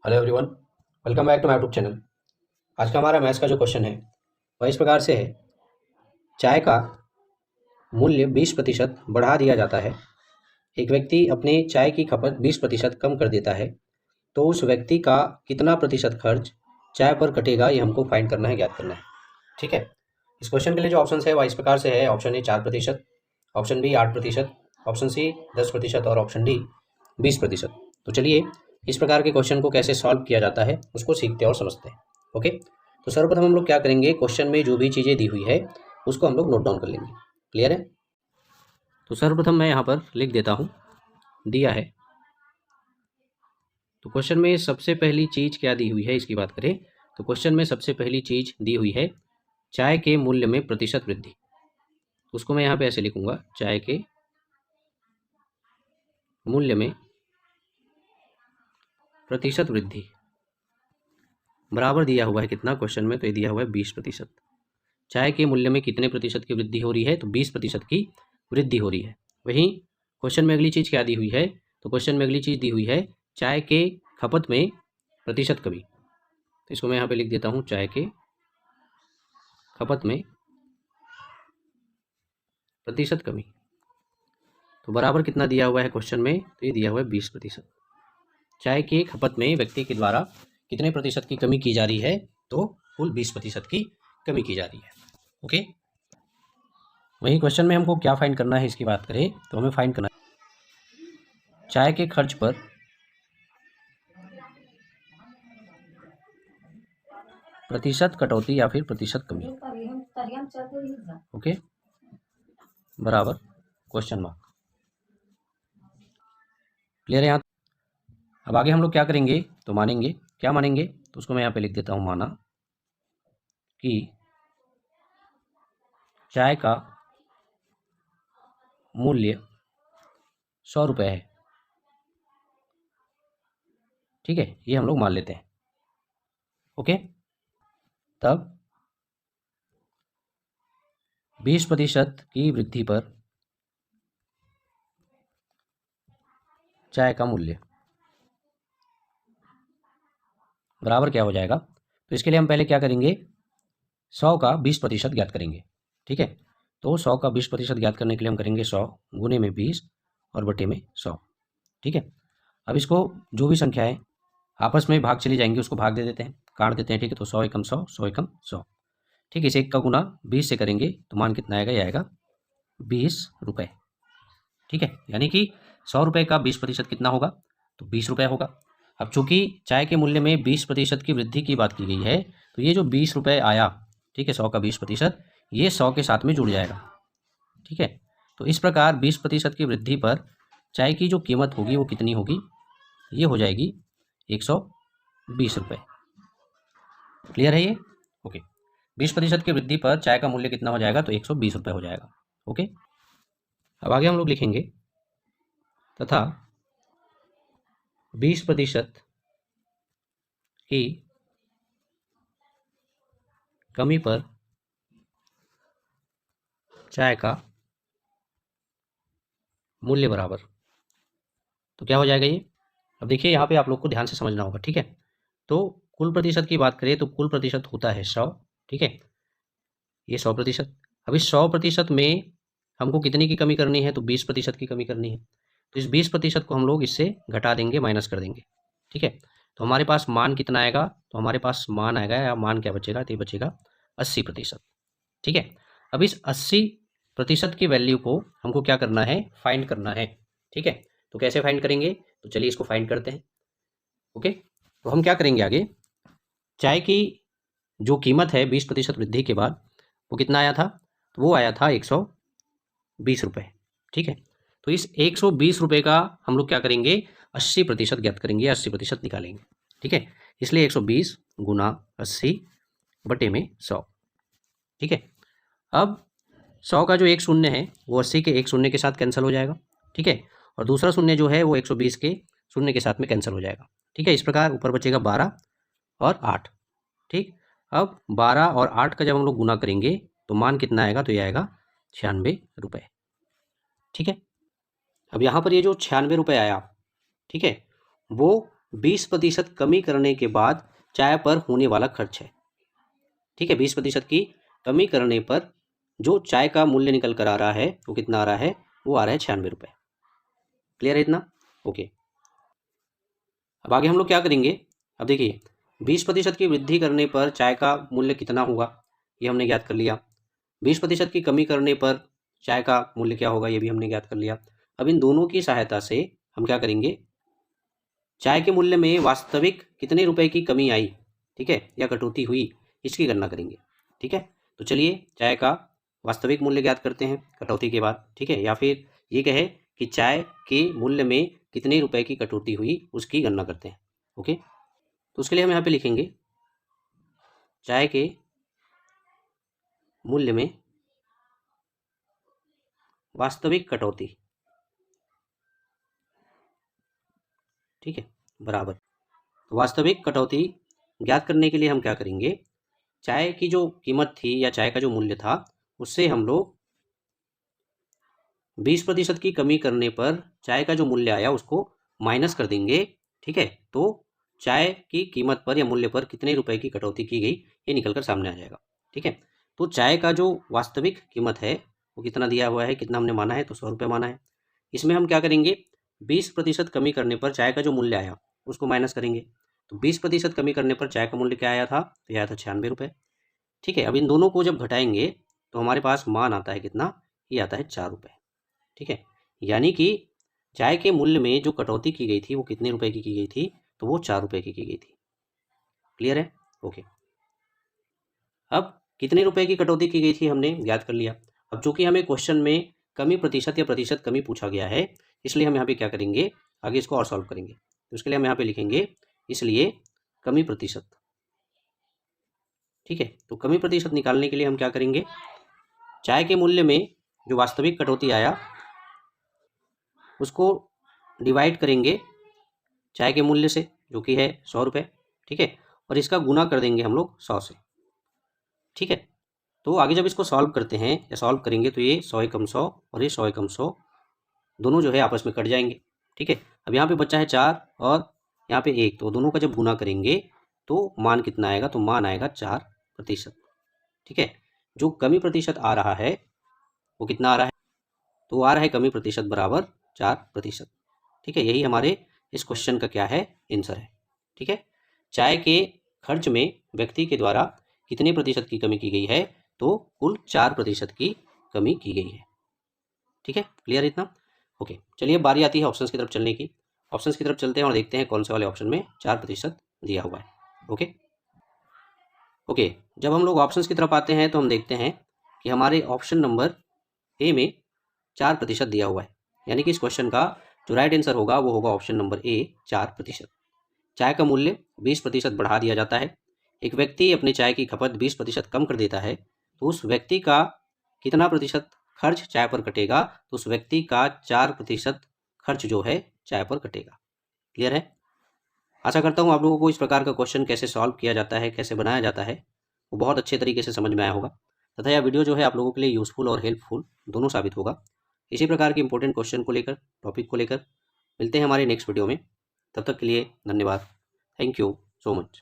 Hello everyone, welcome back to my YouTube channel. आज का हमारा मैथ्स का जो क्वेश्चन है वह इस प्रकार से है। चाय का मूल्य 20% बढ़ा दिया जाता है। एक व्यक्ति अपने चाय की खपत 20% कम कर देता है, तो उस व्यक्ति का कितना प्रतिशत खर्च चाय पर कटेगा, ये हमको फाइंड करना है, ज्ञात करना है। ठीक है। इस क्वेश्चन के लिए जो ऑप्शन है वह इस प्रकार से है। Option A 4%, option B 8%, option C 10% और ऑप्शन डी 20%। तो चलिए इस प्रकार के क्वेश्चन को कैसे सॉल्व किया जाता है उसको सीखते हैं और समझते हैं। ओके, तो सर्वप्रथम हम लोग क्या करेंगे, क्वेश्चन में जो भी चीज़ें दी हुई है उसको हम लोग नोट डाउन कर लेंगे। क्लियर है? तो सर्वप्रथम मैं यहाँ पर लिख देता हूँ, दिया है। तो क्वेश्चन में सबसे पहली चीज़ क्या दी हुई है इसकी बात करें तो क्वेश्चन में सबसे पहली चीज़ दी हुई है चाय के मूल्य में प्रतिशत वृद्धि। उसको मैं यहाँ पे ऐसे लिखूंगा, चाय के मूल्य में प्रतिशत वृद्धि बराबर दिया हुआ है कितना क्वेश्चन में, तो ये दिया हुआ है 20%। चाय के मूल्य में कितने प्रतिशत की वृद्धि हो रही है, तो 20% की वृद्धि हो रही है। वहीं क्वेश्चन में अगली चीज़ क्या दी हुई है, तो क्वेश्चन में अगली चीज़ दी हुई है चाय के खपत में प्रतिशत कमी। तो इसको मैं यहाँ पे लिख देता हूँ, चाय के खपत में प्रतिशत कमी। तो बराबर कितना दिया हुआ है क्वेश्चन में, तो ये दिया हुआ है 20%। चाय के खपत में व्यक्ति के द्वारा कितने प्रतिशत की कमी की जा रही है, तो कुल 20% की कमी की जा रही है। ओके, वही क्वेश्चन में हमको क्या फाइंड करना है इसकी बात करें तो हमें फाइंड करना है चाय के खर्च पर प्रतिशत कटौती या फिर प्रतिशत कमी। ओके, बराबर क्वेश्चन मार्क। क्लियर है यहाँ? अब आगे हम लोग क्या करेंगे, तो मानेंगे, क्या मानेंगे, तो उसको मैं यहाँ पे लिख देता हूँ, माना कि चाय का मूल्य 100 रुपये है। ठीक है, ये हम लोग मान लेते हैं। ओके, तब 20% की वृद्धि पर चाय का मूल्य बराबर क्या हो जाएगा, तो इसके लिए हम पहले क्या करेंगे, 100 का 20% ज्ञात करेंगे। ठीक है, तो 100 का 20% ज्ञात करने के लिए हम करेंगे 100 गुने में 20 और बटे में 100। ठीक है, अब इसको जो भी संख्या है आपस में भाग चली जाएंगी, उसको भाग दे देते हैं, काट देते हैं। ठीक है, तो 100 एकम 100, 100 एकम 100। ठीक है, इसे 1 का गुना 20 से करेंगे तो मान कितना आएगा, ये आएगा 20 रुपये। ठीक है, यानी कि 100 रुपये का 20% कितना होगा, तो 20 रुपये होगा। अब चूंकि चाय के मूल्य में 20% की वृद्धि की बात की गई है, तो ये जो 20 रुपये आया, ठीक है, 100 का 20%, ये 100 के साथ में जुड़ जाएगा। ठीक है, तो इस प्रकार 20% की वृद्धि पर चाय की जो कीमत होगी वो कितनी होगी, ये हो जाएगी 120 रुपये। क्लियर है ये? ओके, 20% की वृद्धि पर चाय का मूल्य कितना हो जाएगा, तो 120 रुपये हो जाएगा। ओके, अब आगे हम लोग लिखेंगे, तथा 20% की कमी पर चाय का मूल्य बराबर, तो क्या हो जाएगा ये। अब देखिए यहाँ पे आप लोग को ध्यान से समझना होगा। ठीक है, तो कुल प्रतिशत की बात करें तो कुल प्रतिशत होता है 100। ठीक है, ये 100%। अब इस 100% में हमको कितनी की कमी करनी है, तो 20% की कमी करनी है। तो इस 20% को हम लोग इससे घटा देंगे, माइनस कर देंगे। ठीक है, तो हमारे पास मान कितना आएगा, तो हमारे पास मान आएगा, या मान क्या बचेगा, तो ये बचेगा 80%। ठीक है, अब इस 80% की वैल्यू को हमको क्या करना है, फाइंड करना है। ठीक है, तो कैसे फाइंड करेंगे, तो चलिए इसको फाइंड करते हैं। ओके, तो हम क्या करेंगे आगे, चाय की जो कीमत है 20% वृद्धि के बाद वो कितना आया था, तो वो आया था 120 रुपये। ठीक है, तो इस 120 रुपये का हम लोग क्या करेंगे, 80% ज्ञात करेंगे, 80% निकालेंगे। ठीक है, इसलिए 120 गुना 80 बटे में 100। ठीक है, अब 100 का जो एक शून्य है वो 80 के एक शून्य के साथ कैंसिल हो जाएगा। ठीक है, और दूसरा शून्य जो है वो 120 के शून्य के साथ में कैंसिल हो जाएगा। ठीक है, इस प्रकार ऊपर बचेगा 12 और 8। ठीक, अब 12 और 8 का जब हम लोग गुना करेंगे तो मान कितना आएगा, तो ये आएगा 96 रुपये। ठीक है, अब यहाँ पर ये जो 96 रुपये आया, ठीक है, वो 20% कमी करने के बाद चाय पर होने वाला खर्च है। ठीक है, 20% की कमी करने पर जो चाय का मूल्य निकल कर आ रहा है वो कितना आ रहा है, वो आ रहा है 96 रुपये। क्लियर है इतना? ओके। अब आगे हम लोग क्या करेंगे, अब देखिए 20% की वृद्धि करने पर चाय का मूल्य कितना होगा ये हमने ज्ञात कर लिया। 20% की कमी करने पर चाय का मूल्य क्या होगा ये भी हमने ज्ञात कर लिया। अब इन दोनों की सहायता से हम क्या करेंगे, चाय के मूल्य में वास्तविक कितने रुपए की कमी आई, ठीक है, या कटौती हुई, इसकी गणना करेंगे। ठीक है, तो चलिए चाय का वास्तविक मूल्य ज्ञात करते हैं कटौती के बाद। ठीक है, या फिर ये कहे कि चाय के मूल्य में कितने रुपए की कटौती हुई उसकी गणना करते हैं। ओके, तो उसके लिए हम यहाँ पे लिखेंगे चाय के मूल्य में वास्तविक कटौती, ठीक है, बराबर। तो वास्तविक कटौती ज्ञात करने के लिए हम क्या करेंगे, चाय की जो कीमत थी या चाय का जो मूल्य था उससे हम लोग 20% की कमी करने पर चाय का जो मूल्य आया उसको माइनस कर देंगे। ठीक है, तो चाय की कीमत पर या मूल्य पर कितने रुपए की कटौती की गई ये निकलकर सामने आ जाएगा। ठीक है, तो चाय का जो वास्तविक कीमत है वो कितना दिया हुआ है, कितना हमने माना है, तो 100 रुपये माना है। इसमें हम क्या करेंगे, 20% कमी करने पर चाय का जो मूल्य आया उसको माइनस करेंगे। तो 20% कमी करने पर चाय का मूल्य क्या आया था, तो यह आया था 96 रुपये। ठीक है, अब इन दोनों को जब घटाएंगे तो हमारे पास मान आता है कितना, ये आता है 4 रुपये। ठीक है, यानी कि चाय के मूल्य में जो कटौती की गई थी वो कितने रुपए की गई थी, तो वो 4 रुपये की गई थी। क्लियर है? ओके। अब कितने रुपए की कटौती की गई थी हमने ज्ञात कर लिया। अब चूंकि हमें क्वेश्चन में कमी प्रतिशत या प्रतिशत कमी पूछा गया है, इसलिए हम यहाँ पे क्या करेंगे, आगे इसको और सॉल्व करेंगे। तो उसके लिए हम यहाँ पे लिखेंगे इसलिए कमी प्रतिशत। ठीक है, तो कमी प्रतिशत निकालने के लिए हम क्या करेंगे, चाय के मूल्य में जो वास्तविक कटौती आया उसको डिवाइड करेंगे चाय के मूल्य से जो कि है 100 रुपये। ठीक है, और इसका गुना कर देंगे हम लोग 100 से। ठीक है, तो आगे जब इसको सॉल्व करते हैं या सॉल्व करेंगे तो ये 100 एकम 100 और ये 100 एकम 100 दोनों जो है आपस में कट जाएंगे। ठीक है, अब यहाँ पे बच्चा है 4 और यहाँ पे 1, तो दोनों का जब गुना करेंगे तो मान कितना आएगा, तो मान आएगा 4%। ठीक है, जो कमी प्रतिशत आ रहा है वो कितना आ रहा है, तो आ रहा है कमी प्रतिशत बराबर 4%। ठीक है, यही हमारे इस क्वेश्चन का क्या है, आंसर है। ठीक है, चाय के खर्च में व्यक्ति के द्वारा कितने प्रतिशत की कमी की गई है, तो कुल 4% की कमी की गई है। ठीक है, क्लियर इतना? ओके, चलिए बारी आती है ऑप्शंस की तरफ चलने की। ऑप्शंस की तरफ चलते हैं और देखते हैं कौन से वाले ऑप्शन में 4% दिया हुआ है। ओके ओके, जब हम लोग ऑप्शंस की तरफ आते हैं तो हम देखते हैं कि हमारे ऑप्शन नंबर ए में 4% दिया हुआ है, यानी कि इस क्वेश्चन का जो राइट आंसर होगा वो होगा ऑप्शन नंबर ए, 4%। चाय का मूल्य 20% बढ़ा दिया जाता है। एक व्यक्ति अपने चाय की खपत 20% कम कर देता है, तो उस व्यक्ति का कितना प्रतिशत खर्च चाय पर कटेगा, तो उस व्यक्ति का 4% खर्च जो है चाय पर कटेगा। क्लियर है? आशा करता हूँ आप लोगों को इस प्रकार का क्वेश्चन कैसे सॉल्व किया जाता है, कैसे बनाया जाता है, वो बहुत अच्छे तरीके से समझ में आया होगा तथा यह वीडियो जो है आप लोगों के लिए यूज़फुल और हेल्पफुल दोनों साबित होगा। इसी प्रकार के इंपॉर्टेंट क्वेश्चन को लेकर, टॉपिक को लेकर मिलते हैं हमारे नेक्स्ट वीडियो में। तब तक के लिए धन्यवाद। Thank you so much.